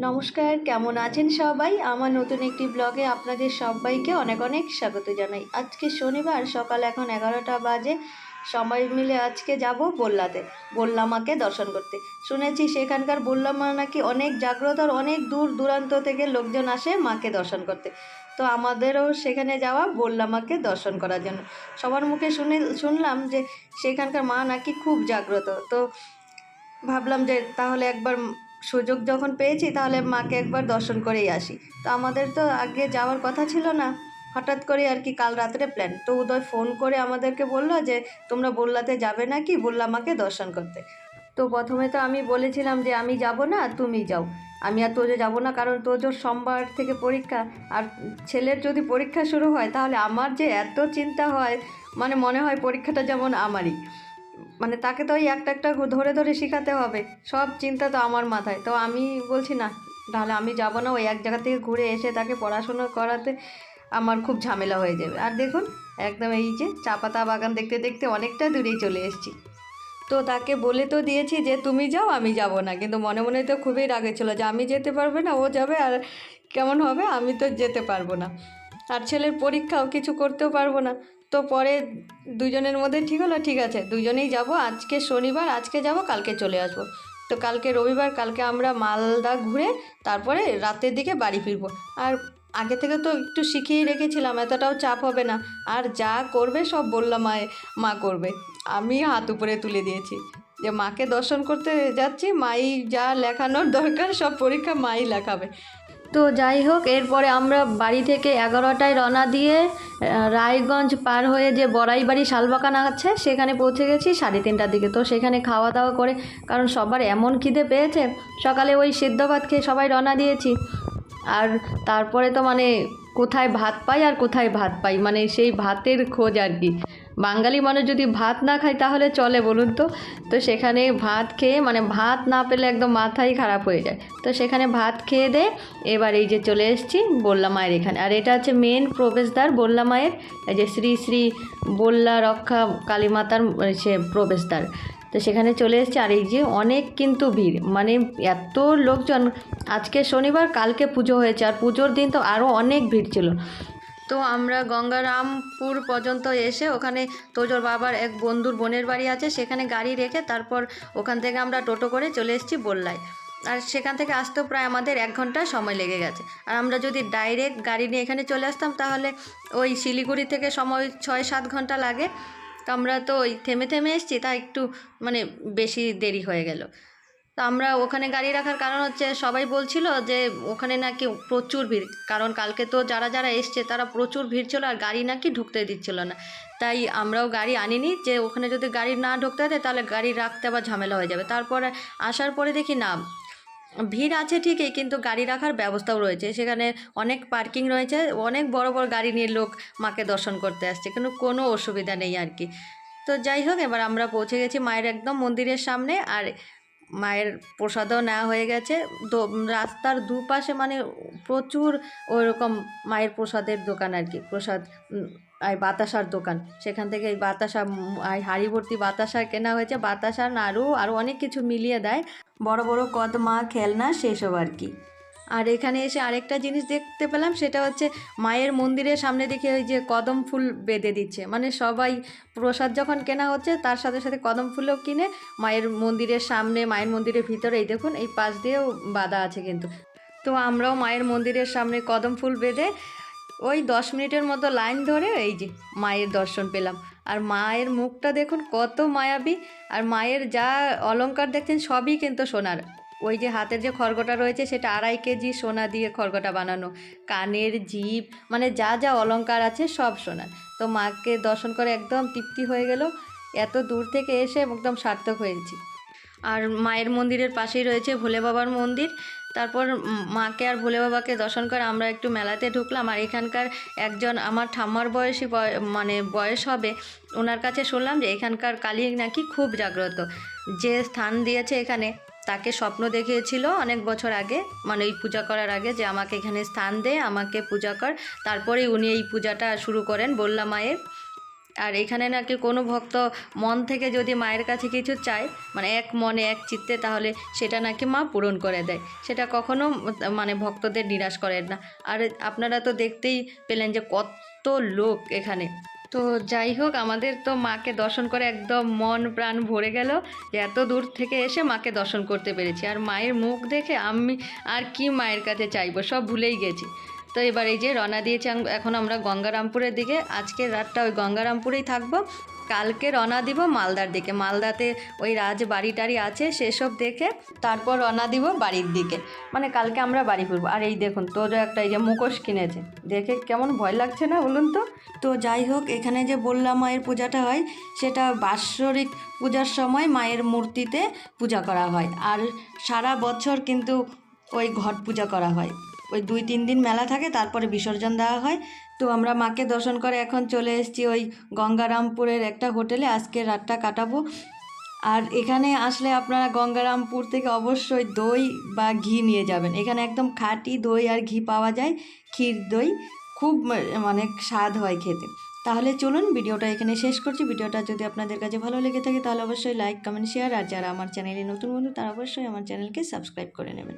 নমস্কার, কেমন আছেন সবাই? আমার নতুন একটি ব্লগে আপনাদের সবাইকে অনেক অনেক স্বাগত জানাই। আজকে শনিবার, সকাল এখন 11টা বাজে। সবাই মিলে আজকে যাব বল্লাতে, বল্লা মাকে দর্শন করতে। শুনেছি সেখানকার বল্লা মা নাকি অনেক জাগ্রত, আর অনেক দূর দূরান্ত থেকে লোকজন আসে মাকে দর্শন করতে। তো আমাদেরও সেখানে যাওয়া বল্লা মাকে দর্শন করার জন্য। সবার মুখে শুনলাম যে সেখানকার মা নাকি খুব জাগ্রত। তো ভাবলাম যে তাহলে একবার সুযোগ যখন পেয়েছি তাহলে মাকে একবার দর্শন করেই আসি। তো আমাদের তো আগে যাওয়ার কথা ছিল না, হঠাৎ করে আর কি কাল রাত্রে প্ল্যান। তো উদয় ফোন করে আমাদেরকে বললো যে তোমরা বল্লাতে যাবে নাকি বল্লা মাকে দর্শন করতে। তো প্রথমে তো আমি বলেছিলাম যে আমি যাব না, তুমি যাও। আমি আর তোজো যাব না, কারণ তোজোর সোমবার থেকে পরীক্ষা। আর ছেলের যদি পরীক্ষা শুরু হয় তাহলে আমার যে এত চিন্তা হয়, মানে মনে হয় পরীক্ষাটা যেমন আমারই। মানে তাকে তো ওই একটা একটা ধরে ধরে শেখাতে হবে, সব চিন্তা তো আমার মাথায়। তো আমি বলছি না, তাহলে আমি যাব না। ওই এক জায়গা থেকে ঘুরে এসে তাকে পড়াশুনো করাতে আমার খুব ঝামেলা হয়ে যাবে। আর দেখুন, একদম এই যে চা পাতা বাগান দেখতে দেখতে অনেকটা দূরেই চলে এসেছি। তো তাকে বলে তো দিয়েছি যে তুমি যাও, আমি যাব না, কিন্তু মনে মনে তো খুবই রাগে ছিল যে আমি যেতে পারবে না, ও যাবে, আর কেমন হবে, আমি তো যেতে পারবো না। আর ছেলের পরীক্ষাও, কিছু করতেও পারবো না। তো পরে দুজনের মধ্যে ঠিক হলো, ঠিক আছে দুজনেই যাব। আজকে শনিবার, আজকে যাব, কালকে চলে আসবো। তো কালকে রবিবার, কালকে আমরা মালদা ঘুরে তারপরে রাতের দিকে বাড়ি ফিরবো। আর আগে থেকে তো একটু শিখিয়ে রেখেছিলাম, এতটাও চাপ হবে না। আর যা করবে সব বললাম মা করবে। আমি হাত উপরে তুলে দিয়েছি যে মাকে দর্শন করতে যাচ্ছি, মাই যা লেখানোর দরকার সব পরীক্ষা মাই লেখাবে। তো যাই হোক, এরপরে আমরা বাড়ি থেকে 11টায় রওনা দিয়ে রায়গঞ্জ পার হয়ে যে বড়াইবাড়ি শালবাগান আছে সেখানে পৌঁছে গেছি 3:30টার দিকে। তো সেখানে খাওয়া দাওয়া করে, কারণ সবার এমন খিদে পেয়েছে, সকালে ওই সেদ্ধ ভাত খেয়ে সবাই রওনা দিয়েছি। আর তারপরে তো মানে কোথায় ভাত পাই আর কোথায় ভাত পাই, মানে সেই ভাতের খোঁজ আর কি। বাঙালি মানুষ যদি ভাত না খায় তাহলে চলে বলুন তো? তো সেখানে ভাত খেয়ে, মানে ভাত না পেলে একদম মাথাই খারাপ হয়ে যায়। তো সেখানে ভাত খেয়ে দে এবার এই যে চলে এসেছি বল্লা মায়ের এখানে। আর এটা হচ্ছে মেন প্রবেশদ্বার বল্লা মায়ের, এই যে শ্রী শ্রী বল্লা রক্ষা কালীমাতার সে প্রবেশদ্বার। তো সেখানে চলে এসেছি। আর এই যে অনেক কিন্তু ভিড়, মানে এত লোকজন। আজকে শনিবার, কালকে পুজো হয়েছে, আর পুজোর দিন তো আরও অনেক ভিড় ছিল। তো আমরা গঙ্গারামপুর পর্যন্ত এসে ওখানে তোজোর বাবার এক বন্ধুর বোনের বাড়ি আছে, সেখানে গাড়ি রেখে তারপর ওখান থেকে আমরা টোটো করে চলে এসেছি বল্লায়। আর সেখান থেকে আসতেও প্রায় আমাদের 1 ঘন্টা সময় লেগে গেছে। আর আমরা যদি ডাইরেক্ট গাড়ি নিয়ে এখানে চলে আসতাম তাহলে ওই শিলিগুড়ি থেকে সময় 6-7 ঘন্টা লাগে। তো আমরা তো ওই থেমে থেমে এসেছি, তা একটু মানে বেশি দেরি হয়ে গেল। তো আমরা ওখানে গাড়ি রাখার কারণ হচ্ছে সবাই বলছিল যে ওখানে নাকি প্রচুর ভিড়, কারণ কালকে তো যারা যারা এসছে তারা প্রচুর ভিড় ছিল, আর গাড়ি নাকি ঢুকতে দিচ্ছিল না। তাই আমরাও গাড়ি আনিনি, যে ওখানে যদি গাড়ি না ঢুকতে দেয় তাহলে গাড়ি রাখতে আবার ঝামেলা হয়ে যাবে। তারপরে আসার পরে দেখি না, ভিড় আছে ঠিকই, কিন্তু গাড়ি রাখার ব্যবস্থাও রয়েছে সেখানে, অনেক পার্কিং রয়েছে, অনেক বড় বড় গাড়ি নিয়ে লোক মাকে দর্শন করতে আসছে, কিন্তু কোনো অসুবিধা নেই আর কি। তো যাই হোক, এবার আমরা পৌঁছে গেছি মায়ের একদম মন্দিরের সামনে। আর মায়ের প্রসাদও নেওয়া হয়ে গেছে। রাস্তার দুপাশে মানে প্রচুর ওইরকম মায়ের প্রসাদের দোকান আর কি, প্রসাদ আর বাতাসার দোকান। সেখান থেকে এই বাতাসা, হাঁড়ি ভর্তি বাতাসা কেনা হয়েছে, বাতাসা নাড়ু আরও অনেক কিছু মিলিয়ে দেয়, বড় বড় কদমা, খেলনা, সেসব আর কি। আর এখানে এসে আরেকটা জিনিস দেখতে পেলাম, সেটা হচ্ছে মায়ের মন্দিরের সামনে দেখে ওই যে কদম ফুল বেঁধে দিচ্ছে, মানে সবাই প্রসাদ যখন কেনা হচ্ছে তার সাথে সাথে কদম ফুলও কিনে মায়ের মন্দিরের সামনে, মায়ের মন্দিরের ভিতরে, এই দেখুন এই পাশ দিয়েও বাঁধা আছে কিন্তু। তো আমরাও মায়ের মন্দিরের সামনে কদম ফুল বেঁধে ওই 10 মিনিটের মতো লাইন ধরে এই যে মায়ের দর্শন পেলাম। আর মায়ের মুখটা দেখুন কত মায়াবী। আর মায়ের যা অলংকার দেখছেন সবই কিন্তু সোনার। ওই যে হাতের যে খড়গটা রয়েছে সেটা 2.5 কেজি সোনা দিয়ে খড়গটা বানানো, কানের জিভ, মানে যা যা অলংকার আছে সব সোনার। তো মাকে দর্শন করে একদম তৃপ্তি হয়ে গেল, এত দূর থেকে এসে একদম সার্থক হয়েছি। আর মায়ের মন্দিরের পাশেই রয়েছে ভোলে বাবার মন্দির। তারপর মাকে আর ভোলে বাবাকে দর্শন করে আমরা একটু মেলাতে ঢুকলাম। আর এখানকার একজন আমার ঠাম্মার বয়সী মানে বয়স হবে, ওনার কাছে শুনলাম যে এখানকার কালী নাকি খুব জাগ্রত। যে স্থান দিয়েছে এখানে তাকে স্বপ্ন দেখিয়েছিল অনেক বছর আগে, মানে এই পূজা করার আগে, যে আমাকে এখানে স্থান দে, আমাকে পূজা কর। তারপরে উনি এই পূজাটা শুরু করেন বল্লা মায়ের। আর এখানে নাকি কোনো ভক্ত মন থেকে যদি মায়ের কাছে কিছু চায়, মানে এক মনে এক চিত্তে, তাহলে সেটা নাকি মা পূরণ করে দেয়। সেটা কখনো মানে ভক্তদের নিরাশ করেন না। আর আপনারা তো দেখতেই পেলেন যে কত লোক এখানে। তো যাই হোক, আমাদের তো মাকে দর্শন করে একদম মন প্রাণ ভরে গেল যে এত দূর থেকে এসে মাকে দর্শন করতে পেরেছি। আর মায়ের মুখ দেখে আমি আর কি মায়ের কাছে চাইবো, সব ভুলেই গেছি। তো এবার এই যে রওনা দিয়েছি এখন আমরা গঙ্গারামপুরের দিকে। আজকের রাতটা ওই গঙ্গারামপুরেই থাকবো, কালকে রওনা দিব মালদার দিকে। মালদাতে ওই রাজবাড়ি টাড়ি আছে, সেসব দেখে তারপর রওনা দিব বাড়ির দিকে, মানে কালকে আমরা বাড়ি ফিরবো। আর এই দেখুন তোজো একটা এই যে মুখোশ কিনেছে, দেখে কেমন ভয় লাগছে না বলুন তো। তো যাই হোক, এখানে যে বললাম মায়ের পূজাটা হয়, সেটা বাৎসরিক পূজার সময় মায়ের মূর্তিতে পূজা করা হয়। আর সারা বছর কিন্তু ওই ঘট পূজা করা হয়। ওই 2-3 দিন মেলা থাকে, তারপরে বিসর্জন দেওয়া হয়। তো আমরা মাকে দর্শন করে এখন চলে এসেছি ওই গঙ্গারামপুরের একটা হোটেলে, আজকে রাতটা কাটাবো। আর এখানে আসলে আপনারা গঙ্গারামপুর থেকে অবশ্যই দই বা ঘি নিয়ে যাবেন। এখানে একদম খাঁটি দই আর ঘি পাওয়া যায়, ক্ষীর দই, খুব মানে স্বাদ হয় খেতে। তাহলে চলুন ভিডিওটা এখানে শেষ করছি। ভিডিওটা যদি আপনাদের কাছে ভালো লেগে থাকে তাহলে অবশ্যই লাইক, কমেন্ট, শেয়ার। আর যারা আমার চ্যানেলে নতুন বন্ধু তারা অবশ্যই আমার চ্যানেলকে সাবস্ক্রাইব করে নেবেন।